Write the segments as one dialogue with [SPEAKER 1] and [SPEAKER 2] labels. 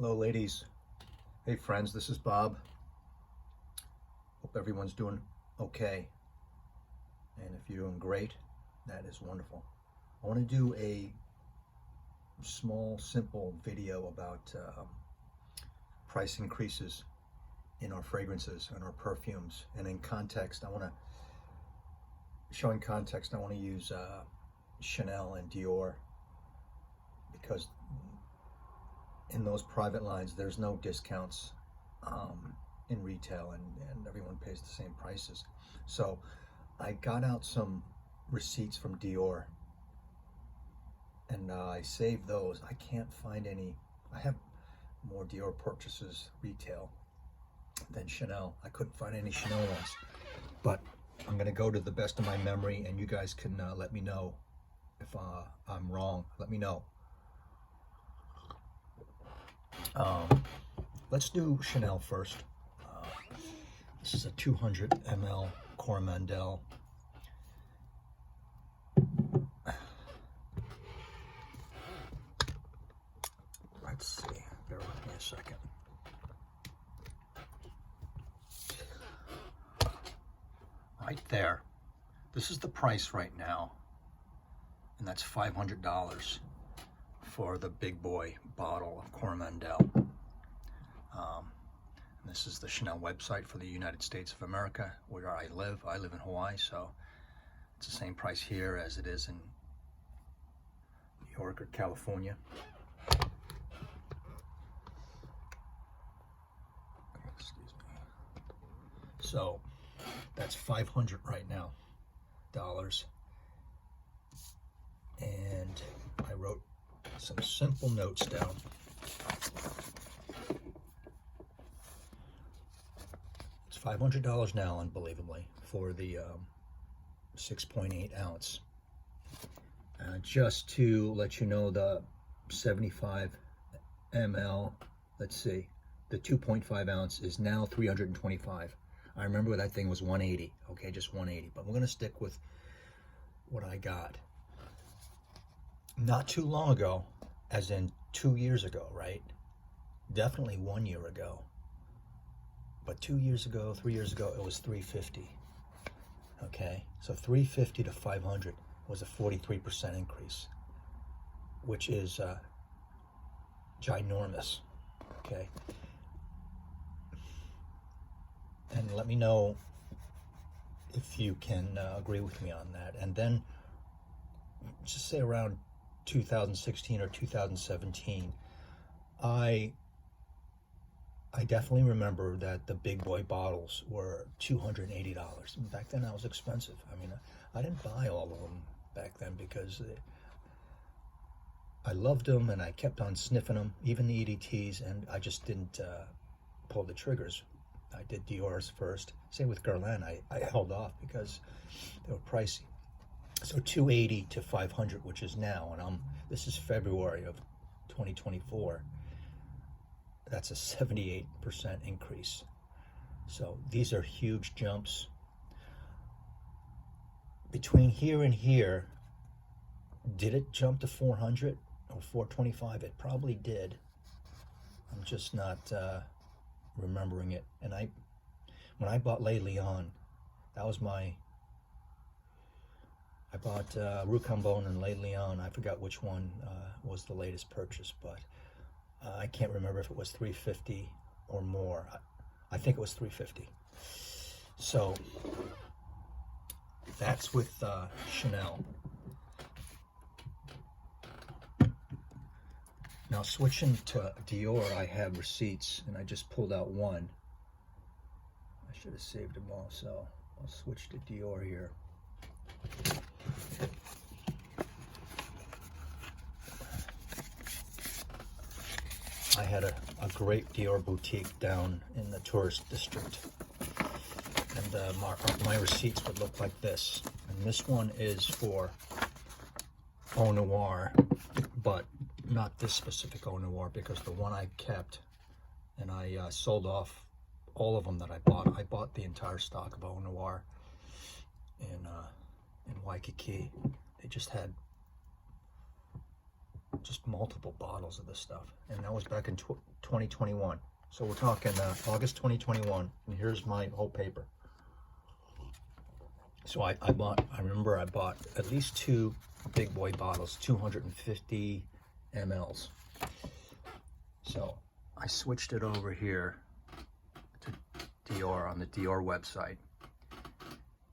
[SPEAKER 1] Hello ladies. Hey friends, this is Bob. Hope everyone's doing okay. And if you're doing great, that is wonderful. I want to do a small, simple video about price increases in our fragrances and our perfumes. And in context, I want to use Chanel and Dior, because in those private lines, there's no discounts in retail, and everyone pays the same prices. So I got out some receipts from Dior, and I saved those. I can't find any. I have more Dior purchases retail than Chanel. I couldn't find any Chanel ones, but I'm gonna go to the best of my memory, and you guys can let me know if I'm wrong. Let me know. Let's do Chanel first. This is a 200 ml Coromandel. Let's see, bear with me a second. Right there. This is the price right now, and that's $500 for the big boy bottle of Coromandel. This is the Chanel website for the United States of America, where I live. I live in Hawaii, so it's the same price here as it is in New York or California. Excuse me. So that's $500 right now, dollars. And I wrote some simple notes down. It's $500 now, unbelievably, for the 6.8 ounce. Just to let you know, the 75 ml, let's see, the 2.5 ounce is now $325. I remember that thing was $180, okay, just $180, but we're gonna stick with what I got. Not too long ago, as in 2 years ago, right? Definitely 1 year ago. But 2 years ago, 3 years ago, it was $350. Okay, so $350 to $500 was a 43% increase, which is ginormous. Okay, and let me know if you can agree with me on that. And then just say around 2016 or 2017, I definitely remember that the big boy bottles were $280. Back then, that was expensive. I mean, I didn't buy all of them back then because I loved them and I kept on sniffing them, even the EDTs, and I just didn't pull the triggers. I did Dior's first. Same with Guerlain. I held off because they were pricey. So $280 to $500, which is now, and this is February of 2024. That's a 78% increase. So these are huge jumps. Between here and here, did it jump to 400 or 425? It probably did. I'm just not remembering it. And when I bought Les Leon, that was I bought Rue Cambon and Les Leon. I forgot which one was the latest purchase, but I can't remember if it was $350 or more. I think it was $350. So that's with Chanel. Now switching to Dior, I have receipts, and I just pulled out one. I should have saved them all, so I'll switch to Dior here. I had a great Dior boutique down in the tourist district, and my receipts would look like this. And this one is for Eau Noir, but not this specific Eau Noir, because the one I kept, and I sold off all of them that I bought. I bought the entire stock of Eau Noir in Waikiki. They just had just multiple bottles of this stuff. And that was back in 2021. So we're talking August 2021, and here's my whole paper. So I remember I bought at least 2 big boy bottles, 250 mLs. So I switched it over here to DIOR on the DIOR website.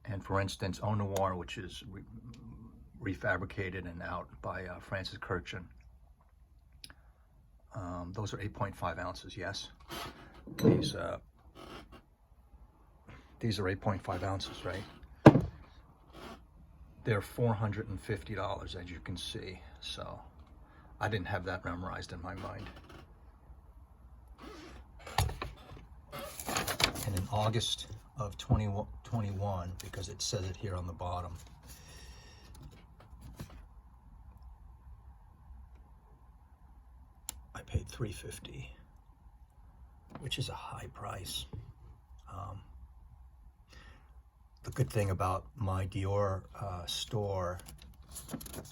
[SPEAKER 1] And for instance, Eau Noir, which is refabricated and out by Francis Kirchen. Those are 8.5 ounces, yes. These are 8.5 ounces, right? They're $450, as you can see. So I didn't have that memorized in my mind. And in August of 2021, because it says it here on the bottom, I paid $350, which is a high price. The good thing about my DIOR store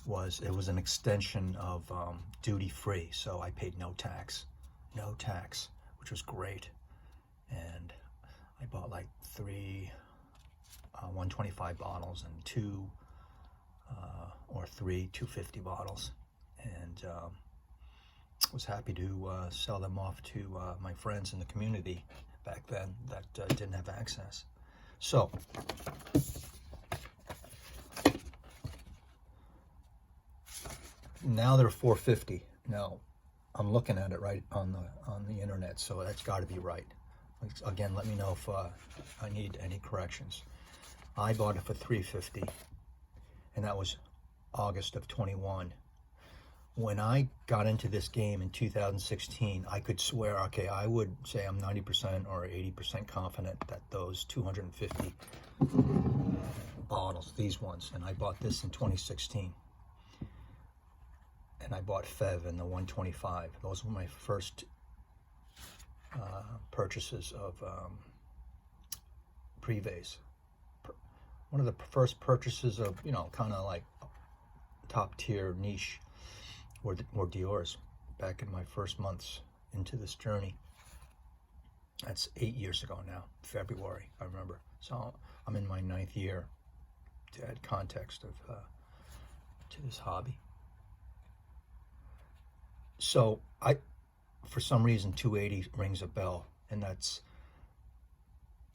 [SPEAKER 1] was it was an extension of duty-free, so I paid no tax, which was great. And I bought like 3 125 bottles and 2 or 3 250 bottles, and was happy to sell them off to my friends in the community back then that didn't have access. So now they're $450. Now I'm looking at it right on the internet, so that's got to be right. Again, let me know if I need any corrections. I bought it for $350, and that was August of 21. When I got into this game in 2016, I could swear, okay, I would say I'm 90% or 80% confident that those 250 bottles, these ones, and I bought this in 2016. And I bought Fev in the 125. Those were my first purchases of Privé's. One of the first purchases of, you know, kind of like top tier niche were DIOR's back in my first months into this journey. That's 8 years ago now, February, I remember. So I'm in my 9th year to add context of to this hobby. So for some reason, 280 rings a bell, and that's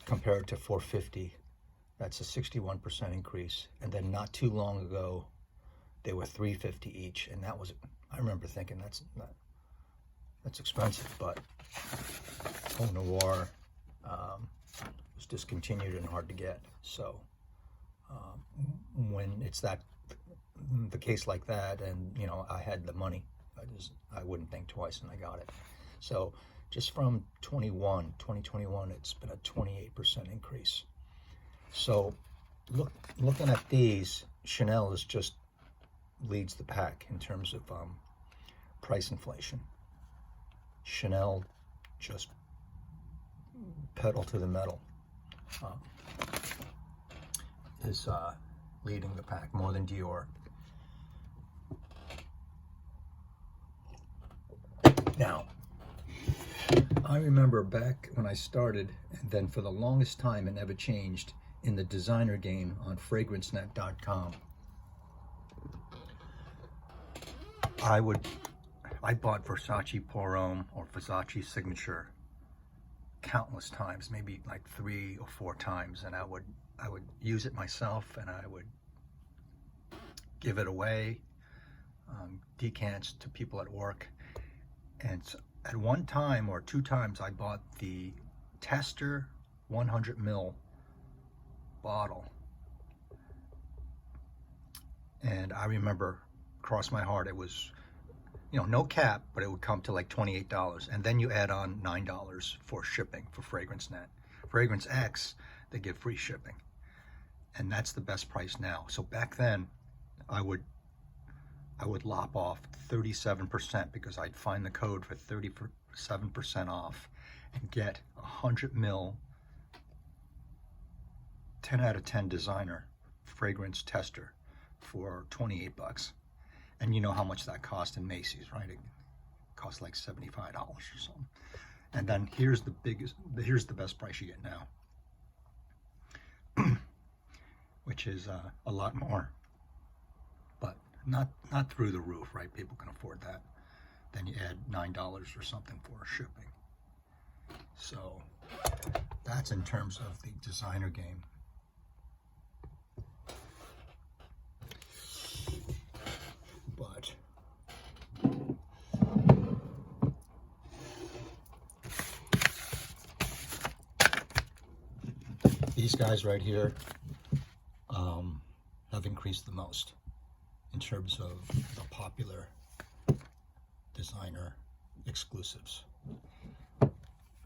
[SPEAKER 1] compared to 450. That's a 61% increase. And then not too long ago, they were 350 each, and that was, I remember thinking that's expensive, but Eau Noir was discontinued and hard to get. So when it's the case like that, and you know, I had the money, I wouldn't think twice, and I got it. So just from 2021, it's been a 28% increase. So looking at these, Chanel is just leads the pack in terms of price inflation. Chanel just pedal to the metal is leading the pack more than DIOR. Now, I remember back when I started, and then for the longest time it never changed, in the designer game on fragrancenet.com. I bought Versace Pour Homme or Versace Signature countless times, maybe like 3 or 4 times, and I would use it myself, and I would give it away, decants to people at work. And at one time or 2 times, I bought the tester 100 ml bottle, and I remember, cross my heart, it was, you know, no cap, but it would come to like $28, and then you add on $9 for shipping for FragranceNet. Fragrance X, they give free shipping, and that's the best price now. So back then, I would lop off 37% because I'd find the code for 37% off and get 100 ml 10 out of 10 designer fragrance tester for $28. And you know how much that cost in Macy's, right? It costs like $75 or something. And then here's here's the best price you get now, which is a lot more, but not through the roof, right? People can afford that. Then you add $9 or something for shipping. So that's in terms of the designer game. But these guys right here have increased the most in terms of the popular designer exclusives.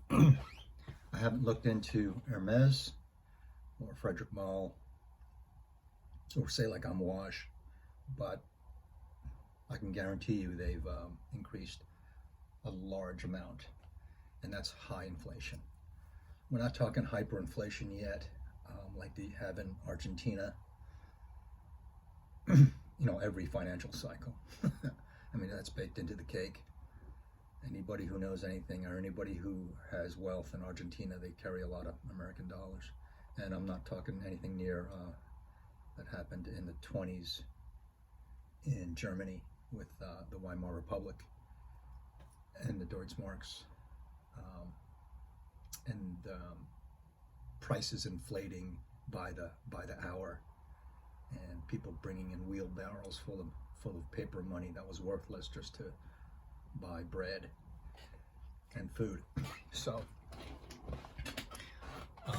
[SPEAKER 1] I haven't looked into Hermes or Frederick Malle or say like Amouage, but I can guarantee you they've increased a large amount, and that's high inflation. We're not talking hyperinflation yet, like they have in Argentina, you know, every financial cycle. I mean, that's baked into the cake. Anybody who knows anything, or anybody who has wealth in Argentina, they carry a lot of American dollars. And I'm not talking anything near that happened in the 20s in Germany with the Weimar Republic and the Deutschmarks, and prices inflating by the hour, and people bringing in wheelbarrows full of paper money that was worthless just to buy bread and food. So I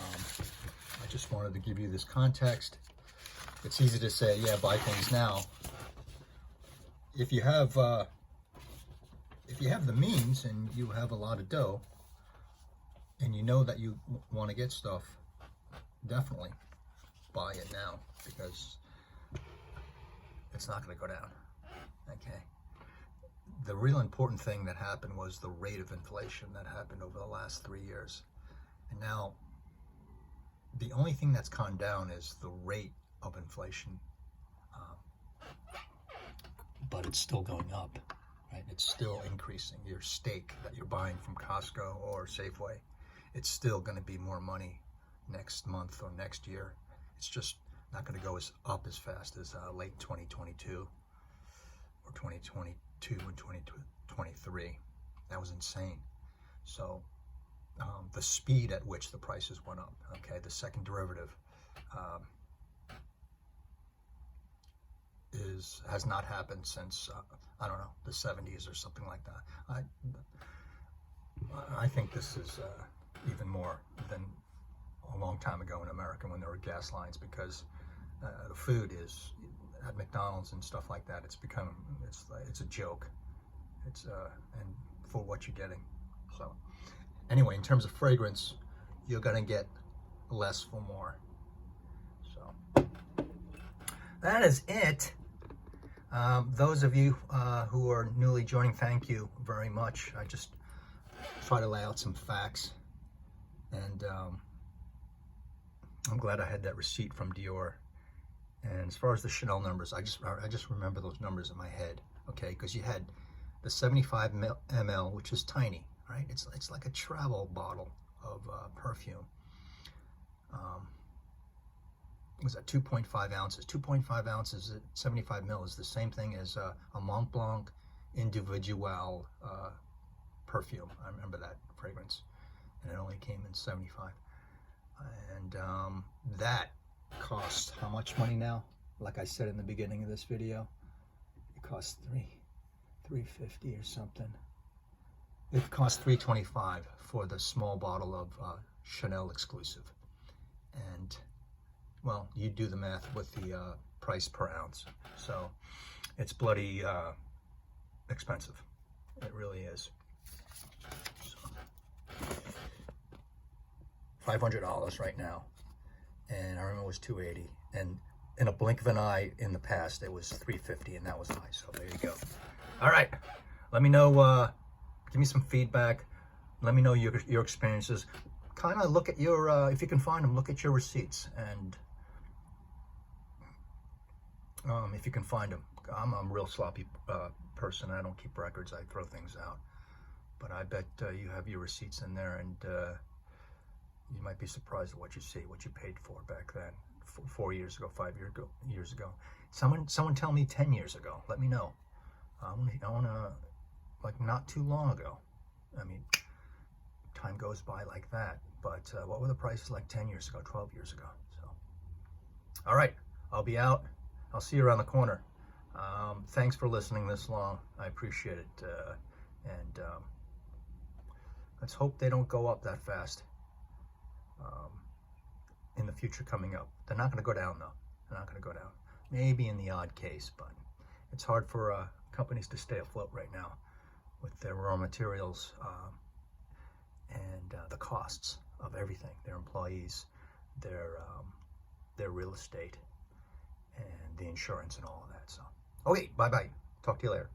[SPEAKER 1] just wanted to give you this context. It's easy to say, yeah, buy things now. If you have the means and you have a lot of dough and you know that you want to get stuff, definitely buy it now, because it's not going to go down. Okay. The real important thing that happened was the rate of inflation that happened over the last 3 years. And now the only thing that's gone down is the rate of inflation. But it's still going up, right? It's still increasing. Your steak that you're buying from Costco or Safeway, it's still going to be more money next month or next year. It's just not going to go up as fast as late 2022 or 2022 and 2023. That was insane. So the speed at which the prices went up, okay, the second derivative has not happened since I don't know, the 70s or something like that. I think this is even more than a long time ago in America when there were gas lines, because the food is at McDonald's and stuff like that. It's a joke. It's and for what you're getting. So anyway, in terms of fragrance, you're gonna get less for more. So that is it. Those of you who are newly joining, thank you very much. I just try to lay out some facts, and I'm glad I had that receipt from DIOR. And as far as the Chanel numbers, I just remember those numbers in my head, okay? Because you had the 75 ml, which is tiny, right? It's like a travel bottle of perfume. Was that 2.5 ounces? 2.5 ounces at 75 ml is the same thing as a Mont Blanc Individual perfume. I remember that fragrance, and it only came in 75. And that costs how much money now? Like I said in the beginning of this video, it costs $350 or something. It costs $325 for the small bottle of Chanel exclusive. And well, you do the math with the price per ounce. So it's bloody expensive. It really is. So, $500 right now. And I remember it was $280. And in a blink of an eye in the past, it was $350, and that was high. So there you go. All right. Let me know, give me some feedback. Let me know your experiences. Kind of look at your, if you can find them, look at your receipts and
[SPEAKER 2] if you can find them. I'm a real sloppy person. I don't keep records. I throw things out. But I bet you have your receipts in there, and you might be surprised at what you see, what you paid for back then, 4 years ago, 5 years ago. Someone tell me 10 years ago. Let me know. I want to, like, not too long ago. I mean, time goes by like that. But what were the prices like 10 years ago, 12 years ago? So, all right, I'll be out. I'll see you around the corner. Thanks for listening this long. I appreciate it. And let's hope they don't go up that fast in the future coming up. They're not going to go down, though. They're not going to go down. Maybe in the odd case, but it's hard for companies to stay afloat right now with their raw materials and the costs of everything, their employees, their real estate, and the insurance and all of that. So, okay, bye-bye. Talk to you later.